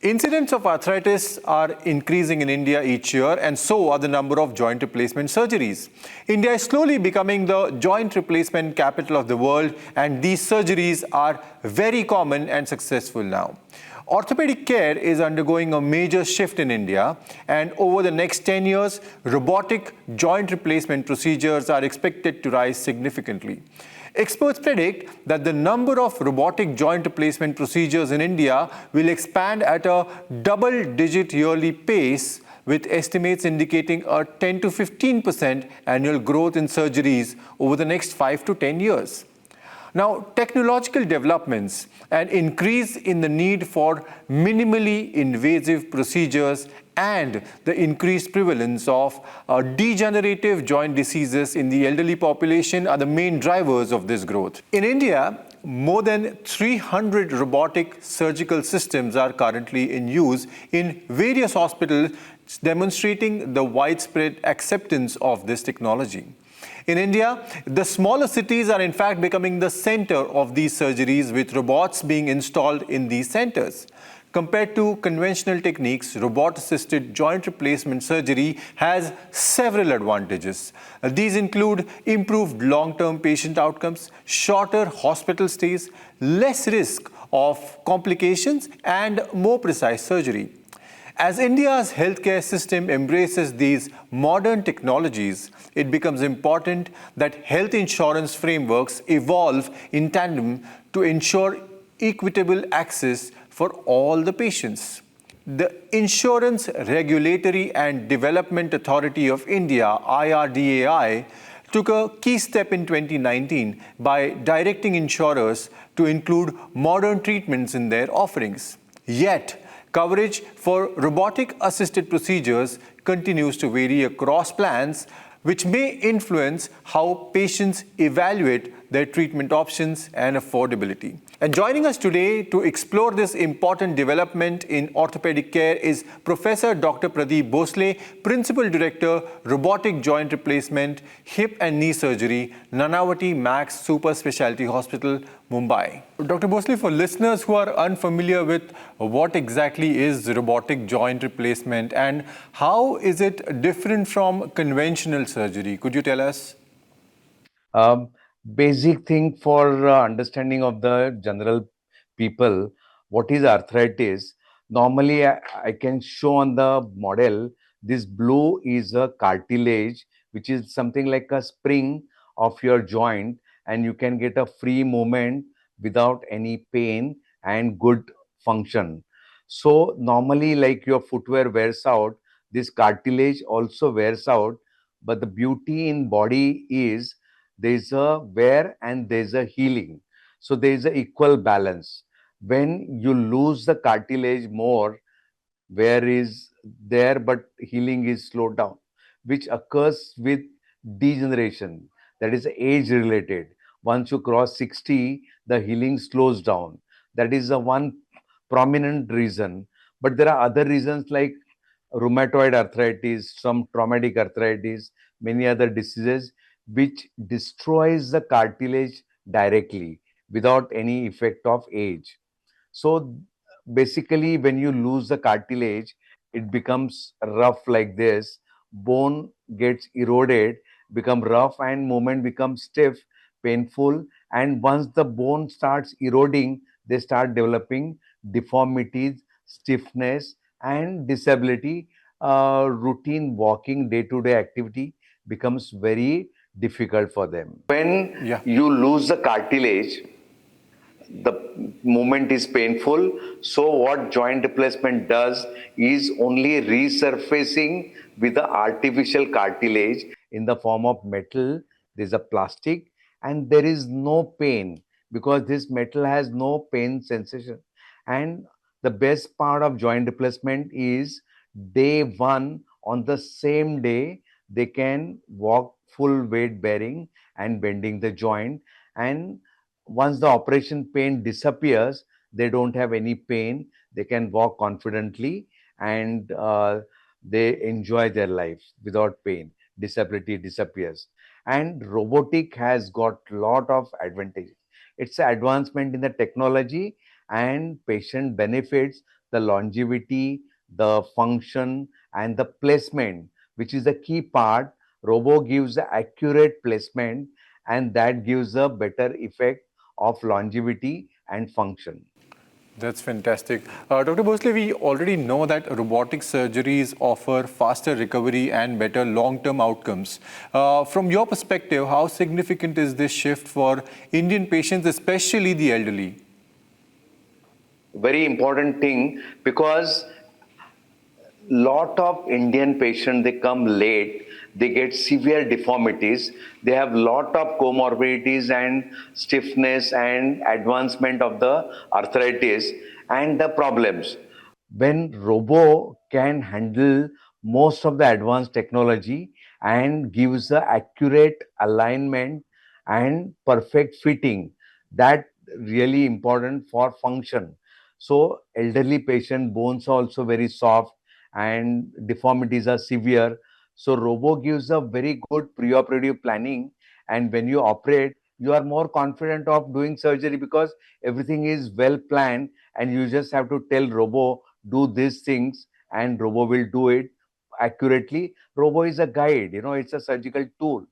Incidents of arthritis are increasing in India each year, and so are the number of joint replacement surgeries. India is slowly becoming the joint replacement capital of the world, and these surgeries are very common and successful now. Orthopedic care is undergoing a major shift in India, and over the next 10 years, robotic joint replacement procedures are expected to rise significantly. Experts predict that the number of robotic joint replacement procedures in India will expand at a double-digit yearly pace, with estimates indicating a 10 to 15% annual growth in surgeries over the next 5 to 10 years. Now, technological developments, an increase in the need for minimally invasive procedures, and the increased prevalence of degenerative joint diseases in the elderly population are the main drivers of this growth. In India, more than 300 robotic surgical systems are currently in use in various hospitals, demonstrating the widespread acceptance of this technology. In India, the smaller cities are in fact becoming the center of these surgeries, with robots being installed in these centers. Compared to conventional techniques, robot-assisted joint replacement surgery has several advantages. These include improved long-term patient outcomes, shorter hospital stays, less risk of complications, and more precise surgery. As India's healthcare system embraces these modern technologies, it becomes important that health insurance frameworks evolve in tandem to ensure equitable access for all the patients. The Insurance Regulatory and Development Authority of India, IRDAI, took a key step in 2019 by directing insurers to include modern treatments in their offerings. Yet, coverage for robotic-assisted procedures continues to vary across plans, which may influence how patients evaluate their treatment options and affordability. And joining us today to explore this important development in orthopedic care is Professor Dr. Pradeep Bhosle, Principal Director, Robotic Joint Replacement, Hip and Knee Surgery, Nanavati Max Super Speciality Hospital, Mumbai. Dr. Bhosle, for listeners who are unfamiliar with what exactly is robotic joint replacement and how is it different from conventional surgery, could you tell us? Basic thing for understanding of the general people, what is arthritis? Normally, I can show on the model, this blue is a cartilage, which is something like a spring of your joint, and you can get a free movement without any pain and good function. So normally, like your footwear wears out, this cartilage also wears out, but the beauty in body is there's a wear and there's a healing. So there's an equal balance. When you lose the cartilage more, wear is there, but healing is slowed down, which occurs with degeneration. That is age related. Once you cross 60, the healing slows down. That is the one prominent reason. But there are other reasons like rheumatoid arthritis, some traumatic arthritis, many other diseases which destroys the cartilage directly without any effect of age. So basically, when you lose the cartilage, it becomes rough like this. Bone gets eroded, become rough, and movement becomes stiff, painful. And once the bone starts eroding, they start developing deformities, stiffness, and disability. Routine walking, day-to-day activity becomes very difficult for them. When you lose the cartilage, the movement is painful. So what joint replacement does is only resurfacing with the artificial cartilage in the form of metal. There's a plastic and there is no pain because this metal has no pain sensation. And the best part of joint replacement is day one, on the same day they can walk full weight bearing and bending the joint. And once the operation pain disappears, they don't have any pain. They can walk confidently and they enjoy their life without pain. Disability disappears. And robotic has got lot of advantages. It's an advancement in the technology and patient benefits the longevity, the function, and the placement, which is the key part. Robo gives the accurate placement, and that gives a better effect of longevity and function. That's fantastic. Dr. Bhosle, we already know that robotic surgeries offer faster recovery and better long-term outcomes. From your perspective, how significant is this shift for Indian patients, especially the elderly? Very important thing, because lot of Indian patients, they come late, they get severe deformities, they have lot of comorbidities and stiffness and advancement of the arthritis and the problems. When robo can handle most of the advanced technology and gives the accurate alignment and perfect fitting, that really important for function. So elderly patient bones are also very soft and deformities are severe. So robo gives a very good preoperative planning, and when you operate, you are more confident of doing surgery because everything is well planned, and you just have to tell robo do these things, and robo will do it accurately. Robo is a guide, it's a surgical tool,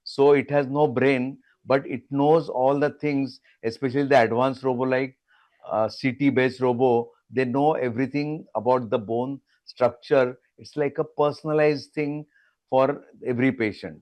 so it has no brain, but it knows all the things, especially the advanced robo like CT based robo. They know everything about the bone structure. It's like a personalized thing for every patient.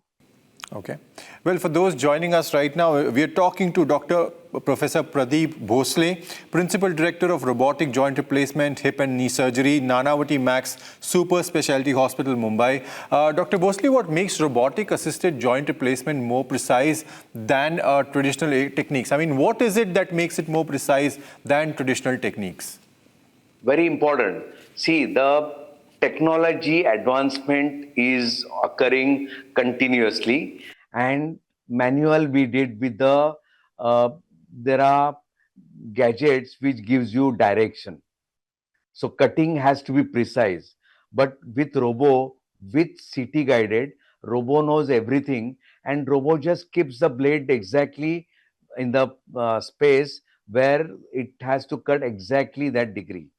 Okay. Well, for those joining us right now, we are talking to Dr. Professor Pradeep Bhosle, Principal Director of Robotic Joint Replacement, Hip and Knee Surgery, Nanavati Max Super Speciality Hospital, Mumbai. Dr. Bhosle, what makes robotic-assisted joint replacement more precise than traditional techniques? I mean, what is it that makes it more precise than traditional techniques? Very important. See, the technology advancement is occurring continuously, and manual we did with uh, there are gadgets which gives you direction. So cutting has to be precise. But with robo, with CT guided, robo knows everything, and robo just keeps the blade exactly in the space where it has to cut exactly that degree.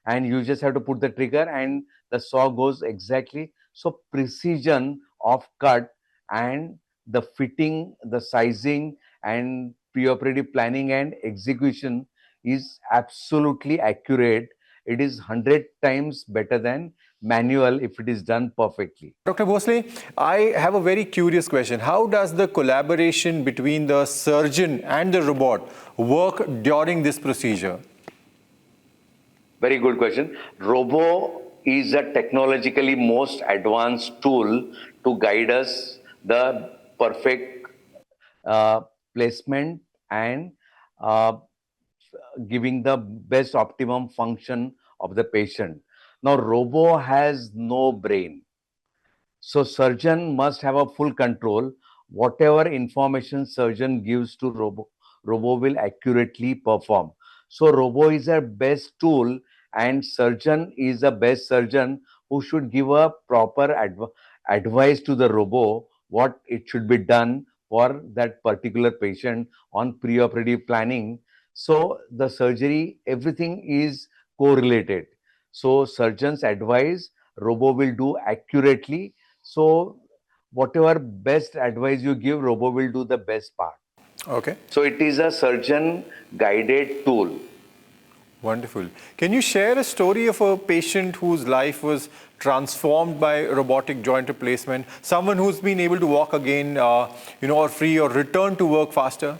And you just have to put the trigger and the saw goes exactly. So precision of cut and the fitting, the sizing and preoperative planning and execution is absolutely accurate. It is 100 times better than manual if it is done perfectly. Dr. Bhosle, I have a very curious question. How does the collaboration between the surgeon and the robot work during this procedure? Very good question. Robo is a technologically most advanced tool to guide us the perfect uh, placement and uh, giving the best optimum function of the patient. Now, robo has no brain. So surgeon must have a full control. Whatever information surgeon gives to robo will accurately perform. So robo is a best tool, and surgeon is the best surgeon who should give a proper advice to the robo what it should be done for that particular patient on preoperative planning. So the surgery, everything is correlated. So surgeon's advice, robo will do accurately. So whatever best advice you give, robo will do the best part. Okay. So it is a surgeon guided tool. Wonderful. Can you share a story of a patient whose life was transformed by robotic joint replacement? Someone who's been able to walk again, or free or return to work faster?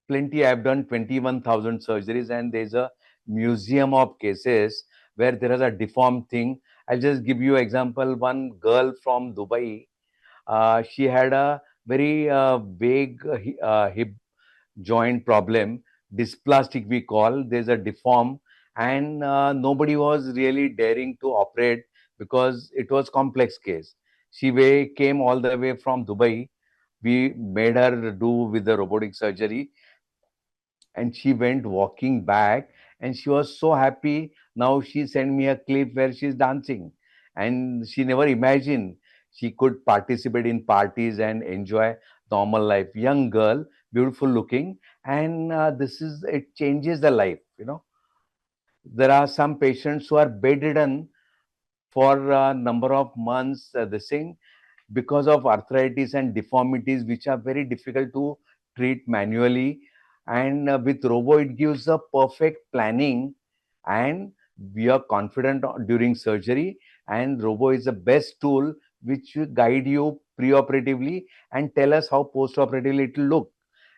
Plenty. I've done 21,000 surgeries, and there's a museum of cases where there is a deformed thing. I'll just give you example. One girl from Dubai, she had a very vague hip joint problem, dysplastic we call. There's a deform, and nobody was really daring to operate because it was complex case. Came all the way from Dubai. We made her do with the robotic surgery, and she went walking back, and she was so happy. Now she sent me a clip where she's dancing, and she never imagined she could participate in parties and enjoy normal life. Young girl, beautiful looking, and this is it changes the life. There are some patients who are bedridden for a number of months, this thing, because of arthritis and deformities, which are very difficult to treat manually. And with robo, it gives a perfect planning, and we are confident during surgery. And robo is the best tool which will guide you preoperatively and tell us how postoperatively it will look.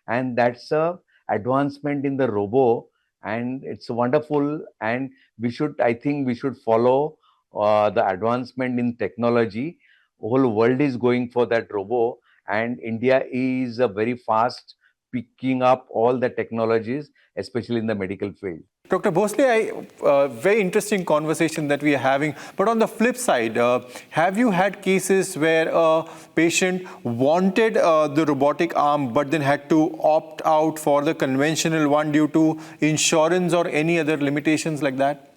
And that's a advancement in the robo, and it's wonderful. And I think we should follow the advancement in technology. Whole world is going for that robo, and India is very fast picking up all the technologies, especially in the medical field. Dr. Bhosle, very interesting conversation that we are having. But on the flip side, have you had cases where a patient wanted the robotic arm but then had to opt out for the conventional one due to insurance or any other limitations like that?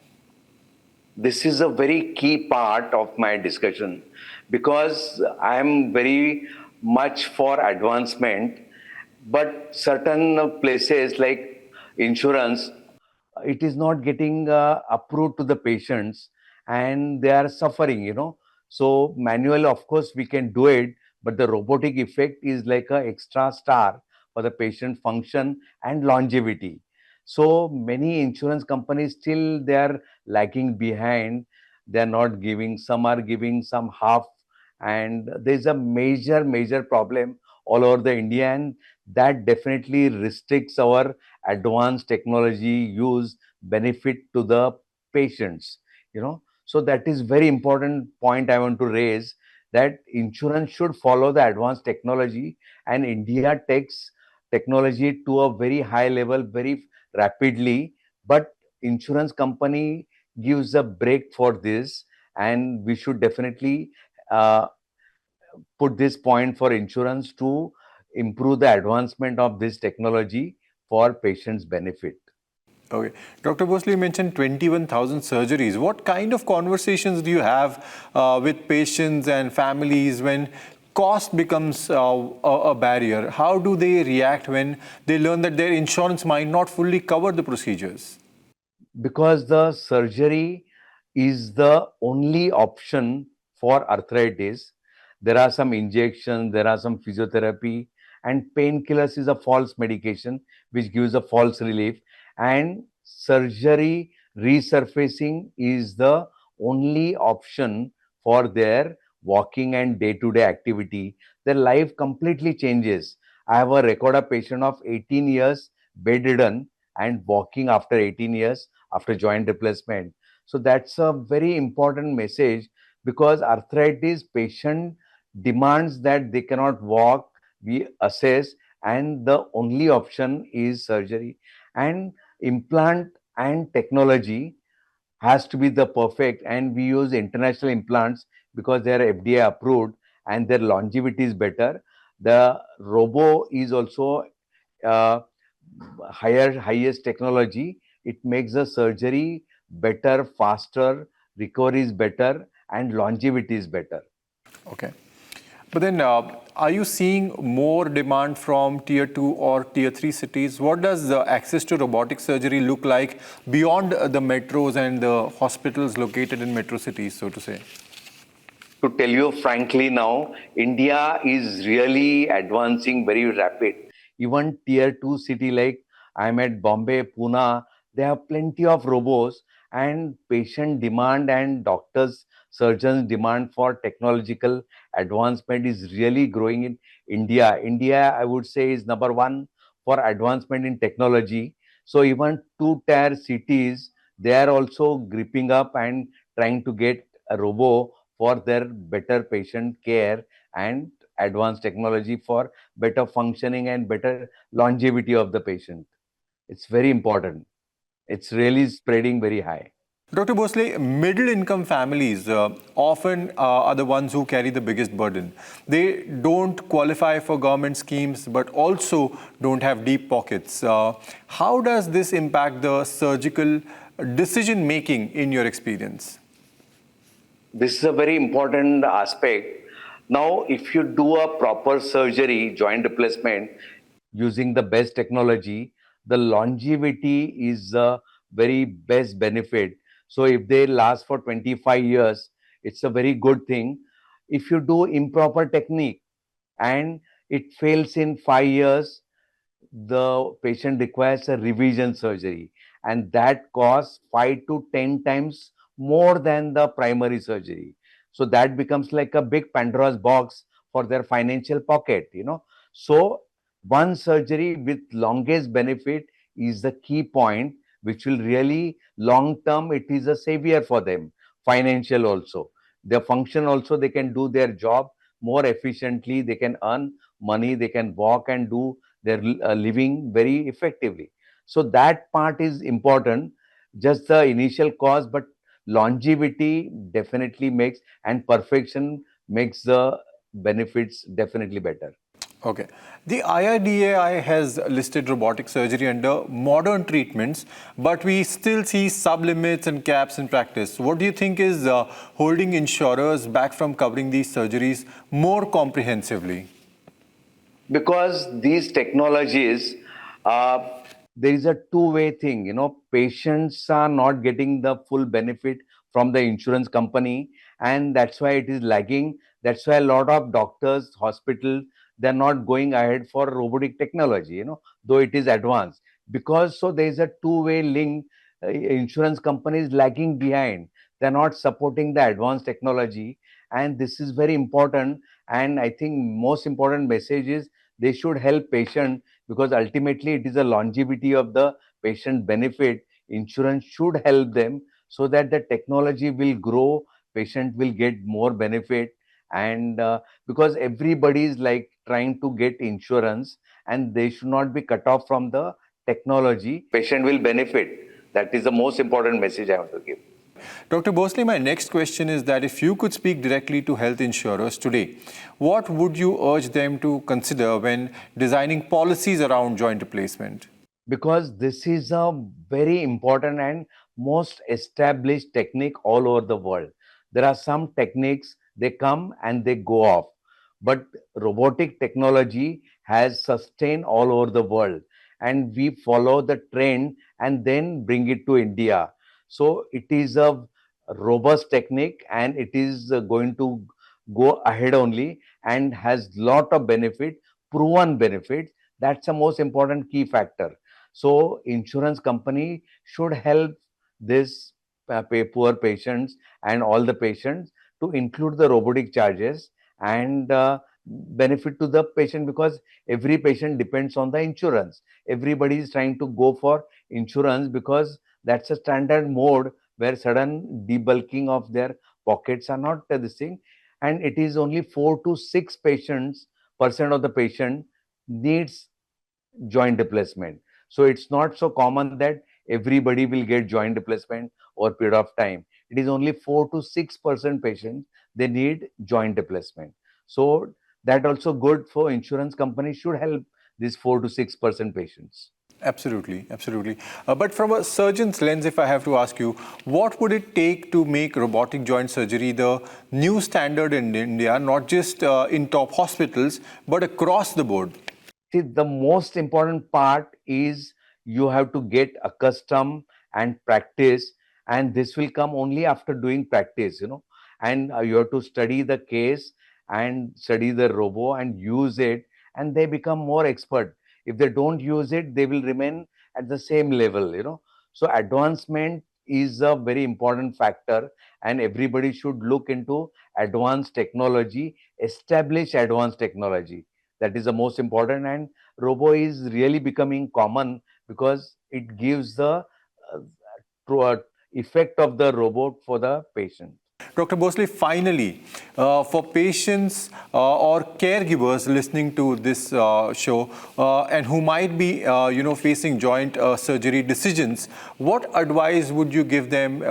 This is a very key part of my discussion, because I am very much for advancement, but certain places like insurance, it is not getting approved to the patients, and they are suffering. So manual, of course, we can do it, but the robotic effect is like a extra star for the patient function and longevity. So many insurance companies still they are lagging behind. They are not giving, some are giving, some half, and there's a major problem all over the India, and that definitely restricts our advanced technology use benefit to the patients. So that is very important point I want to raise, that insurance should follow the advanced technology, and India takes technology to a very high level very rapidly, but insurance company gives a break for this, and we should definitely uh, put this point for insurance to improve the advancement of this technology for patients benefit. Okay. Dr. Bhosle, you mentioned 21,000 surgeries. What kind of conversations do you have with patients and families when cost becomes a barrier? How do they react when they learn that their insurance might not fully cover the procedures? Because the surgery is the only option for arthritis. There are some injections, there are some physiotherapy, and painkillers is a false medication which gives a false relief. And surgery resurfacing is the only option for their walking and day-to-day activity. Their life completely changes. I have a record of patient of 18 years bedridden and walking after 18 years after joint replacement. So that's a very important message, because arthritis patient demands that they cannot walk, we assess, and the only option is surgery. And implant and technology has to be the perfect, and we use international implants because they are FDA approved and their longevity is better. The robo is also uh, highest technology. It makes the surgery better, faster, recovery is better, and longevity is better. Okay. But then, are you seeing more demand from tier 2 or tier 3 cities? What does the access to robotic surgery look like beyond the metros and the hospitals located in metro cities, so to say? To tell you frankly now, India is really advancing very rapid. Even tier 2 city like I'm at Bombay, Pune, they have plenty of robots, and patient demand and doctors, surgeons demand for technological advancement is really growing in India. India, I would say, is number one for advancement in technology. So even two-tier cities, they are also gripping up and trying to get a robo for their better patient care and advanced technology for better functioning and better longevity of the patient. It's very important. It's really spreading very high. Dr. Bhosle, middle income families often are the ones who carry the biggest burden. They don't qualify for government schemes but also don't have deep pockets. How does this impact the surgical decision making in your experience? This is a very important aspect. Now, if you do a proper surgery, joint replacement, using the best technology, the longevity is very best benefit. So if they last for 25 years, it's a very good thing. If you do improper technique and it fails in 5 years, the patient requires a revision surgery, and that costs 5 to 10 times more than the primary surgery. So that becomes like a big Pandora's box for their financial pocket. So one surgery with longest benefit is the key point, which will really long term, it is a savior for them, financial also. Their function also, they can do their job more efficiently, they can earn money, they can walk and do they're living very effectively. So that part is important, just the initial cost, but longevity definitely makes, and perfection makes the benefits definitely better. Okay. The IIDAI has listed robotic surgery under modern treatments, but we still see sublimits and caps in practice. What do you think is holding insurers back from covering these surgeries more comprehensively? Because these technologies, uh, there is a two-way thing. Patients are not getting the full benefit from the insurance company, and that's why it is lagging. That's why a lot of doctors, hospitals, they're not going ahead for robotic technology, though it is advanced. Because so there is a two-way link. Insurance companies lagging behind, they're not supporting the advanced technology, and this is very important. And I think most important message is they should help patient, because ultimately it is a longevity of the patient benefit. Insurance should help them so that the technology will grow, patient will get more benefit. And because everybody is like trying to get insurance, and they should not be cut off from the technology, patient will benefit. That is the most important message I want to give. Dr. Bhosle, my next question is that if you could speak directly to health insurers today, what would you urge them to consider when designing policies around joint replacement? Because this is a very important and most established technique all over the world. There are some techniques, they come and they go off, but robotic technology has sustained all over the world, and we follow the trend and then bring it to India. So it is a robust technique, and it is going to go ahead only, and has lot of benefit, proven benefits. That's the most important key factor. So insurance company should help this poor patients and all the patients to include the robotic charges, and benefit to the patient, because every patient depends on the insurance. Everybody is trying to go for insurance because that's a standard mode where sudden debulking of their pockets are not this thing. And it is only 4 to 6% of the patient needs joint replacement. So it's not so common that everybody will get joint replacement over a period of time. It is only 4 to 6% patients they need joint replacement. So that also good for insurance companies should help these 4 to 6% patients. Absolutely, absolutely. But from a surgeon's lens, if I have to ask you, what would it take to make robotic joint surgery the new standard in India, not just in top hospitals, but across the board? See, the most important part is you have to get accustomed and practice, and this will come only after doing practice. And you have to study the case and study the robo and use it, and they become more expert. If they don't use it, they will remain at the same level. So advancement is a very important factor, and everybody should look into advanced technology, establish advanced technology. That is the most important. And robo is really becoming common because it gives the true effect of the robot for the patient. Dr. Bhosle, finally, for patients or caregivers listening to this show and who might be, facing joint surgery decisions, what advice would you give them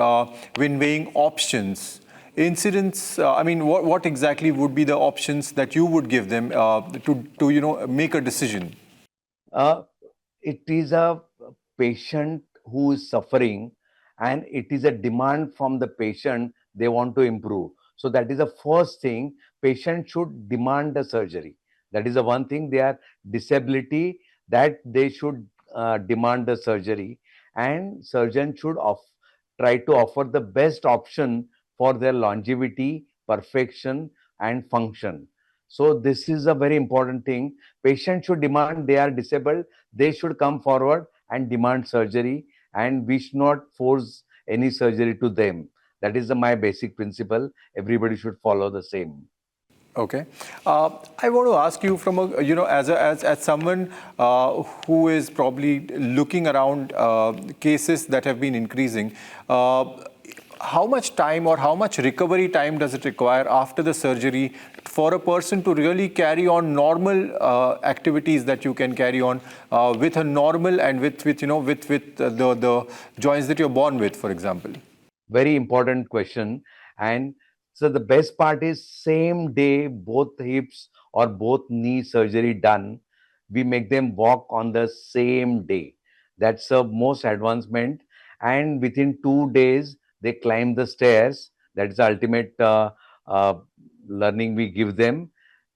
when weighing options? Incidents, what exactly would be the options that you would give them to make a decision? uh, it is a patient who is suffering, and it is a demand from the patient, they want to improve. So that is the first thing, patient should demand the surgery. That is the one thing, they are disability, that they should demand the surgery. and surgeon should try to offer the best option for their longevity, perfection, and function. So this is a very important thing. Patient should demand, they are disabled, they should come forward and demand surgery, and we should not force any surgery to them. That is my basic principle. Everybody should follow the same. Okay. I want to ask you from a, as someone who is probably looking around cases that have been increasing, how much time or how much recovery time does it require after the surgery for a person to really carry on normal activities that you can carry on with a normal and with the joints that you're born with, for example? Very important question. And so the best part is same day, both hips or both knee surgery done, we make them walk on the same day. That's the most advancement. And within 2 days, they climb the stairs. That's the ultimate uh, learning we give them.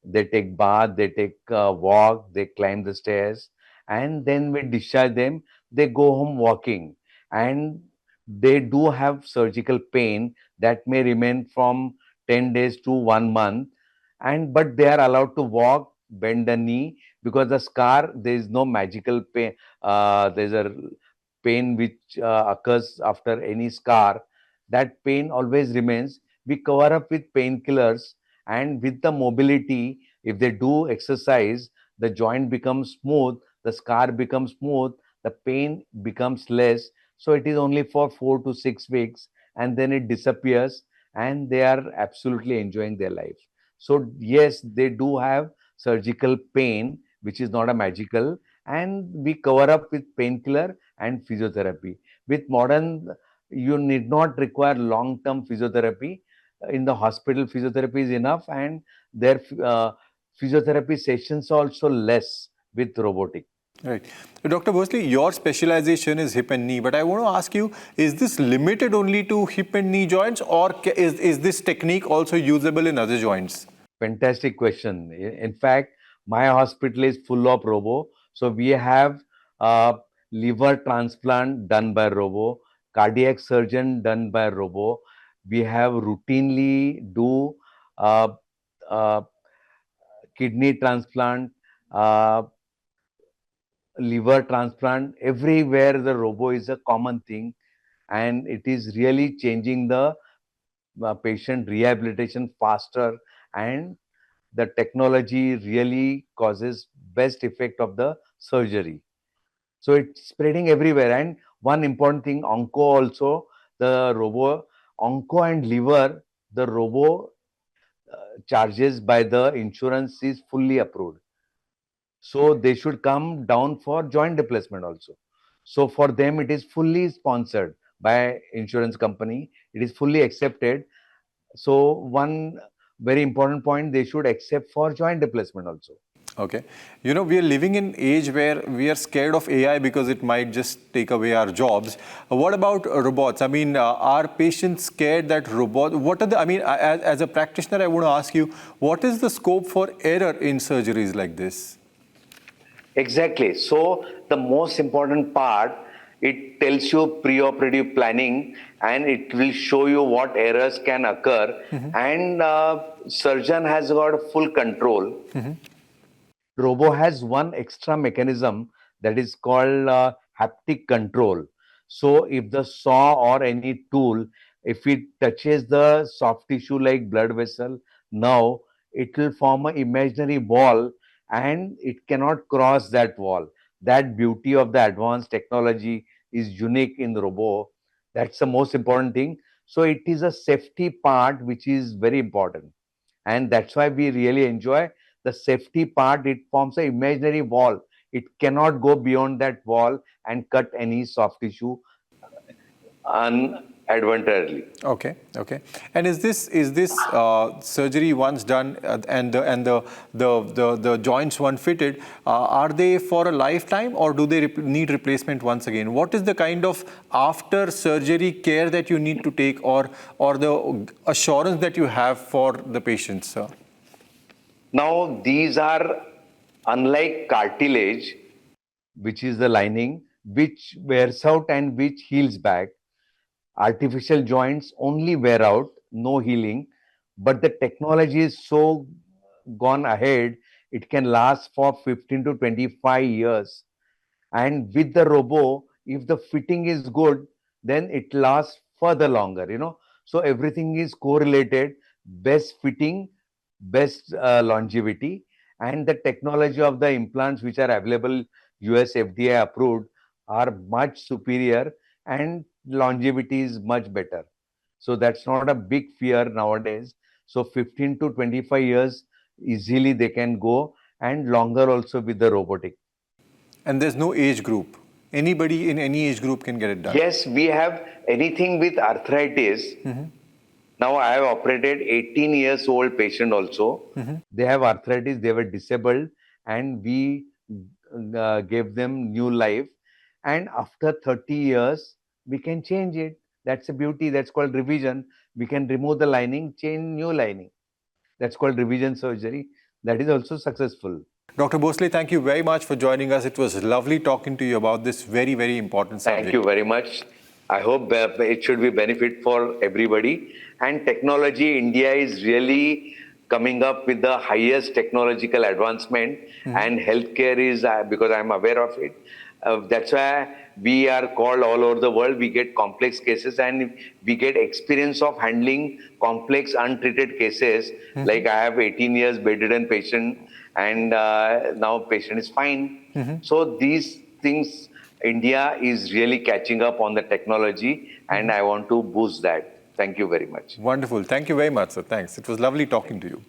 They take bath, they take walk, they climb the stairs, and then we discharge them. They go home walking, and they do have surgical pain that may remain from 10 days to 1 month, and but they are allowed to walk, bend the knee, because the scar, there is no magical pain. There's a pain which occurs after any scar. That pain always remains. We cover up with painkillers, and with the mobility, if they do exercise, the joint becomes smooth, the scar becomes smooth, the pain becomes less. So it is only for 4 to 6 weeks, and then it disappears, and they are absolutely enjoying their life. So yes, they do have surgical pain, which is not a magical, and we cover up with painkiller and physiotherapy. With modern, you need not require long-term physiotherapy. In the hospital, physiotherapy is enough, and their physiotherapy sessions are also less with robotic. Right. So Dr. Bhosle, your specialization is hip and knee, but I want to ask you, is this limited only to hip and knee joints, or is this technique also usable in other joints? Fantastic question. In fact, my hospital is full of robo. So we have liver transplant done by robo, cardiac surgeon done by robo. We have routinely do uh, uh, kidney transplant, uh, liver transplant. Everywhere the robo is a common thing, and it is really changing the patient rehabilitation faster, and the technology really causes best effect of the surgery. So it's spreading everywhere. And one important thing, onco also, the robo, onco and liver, the robo charges by the insurance is fully approved. So they should come down for joint replacement also. So for them, it is fully sponsored by insurance company. It is fully accepted. So one very important point, they should accept for joint replacement also. Okay. We are living in an age where we are scared of AI because it might just take away our jobs. What about robots? I mean, are patients scared that what are the, I mean, as a practitioner, I want to ask you, what is the scope for error in surgeries like this? Exactly. So the most important part, it tells you preoperative planning, and it will show you what errors can occur, and surgeon has got full control. Robo has one extra mechanism that is called haptic control. So if the saw or any tool, if it touches the soft tissue like blood vessel, now it will form an imaginary wall, and it cannot cross that wall. That beauty of the advanced technology is unique in Robo. That's the most important thing. So it is a safety part which is very important, and that's why we really enjoy the safety part. It forms an imaginary wall. It cannot go beyond that wall and cut any soft tissue unadvantageously. Okay, okay. And is this surgery once done and the joints once fitted, are they for a lifetime, or do they need replacement once again? What is the kind of after surgery care that you need to take, or the assurance that you have for the patients, sir? Now, these are unlike cartilage, which is the lining. which wears out and which heals back. Artificial joints only wear out, no healing, but the technology is so gone ahead, it can last for 15 to 25 years. And with the robo, if the fitting is good, then it lasts further longer, So everything is correlated, best fitting, best longevity, and the technology of the implants which are available, US FDA approved, are much superior, and longevity is much better. So that's not a big fear nowadays. So 15 to 25 years easily they can go, and longer also with the robotic. And there's no age group. Anybody in any age group can get it done. Yes, we have anything with arthritis. Now I have operated 18 years old patient also. They have arthritis, they were disabled, and we gave them new life. And after 30 years, we can change it. That's a beauty. That's called revision. We can remove the lining, change new lining. That's called revision surgery. That is also successful. Dr. Bhosle, thank you very much for joining us. It was lovely talking to you about this very, very important subject. Thank you very much. I hope it should be benefit for everybody. And technology, India is really coming up with the highest technological advancement, and healthcare is, because I'm aware of it. That's why we are called all over the world. We get complex cases and we get experience of handling complex untreated cases. Like I have 18 years bedridden patient, and now patient is fine. So these things, India is really catching up on the technology, and I want to boost that. Thank you very much. Wonderful. Thank you very much, sir. Thanks. It was lovely talking to you.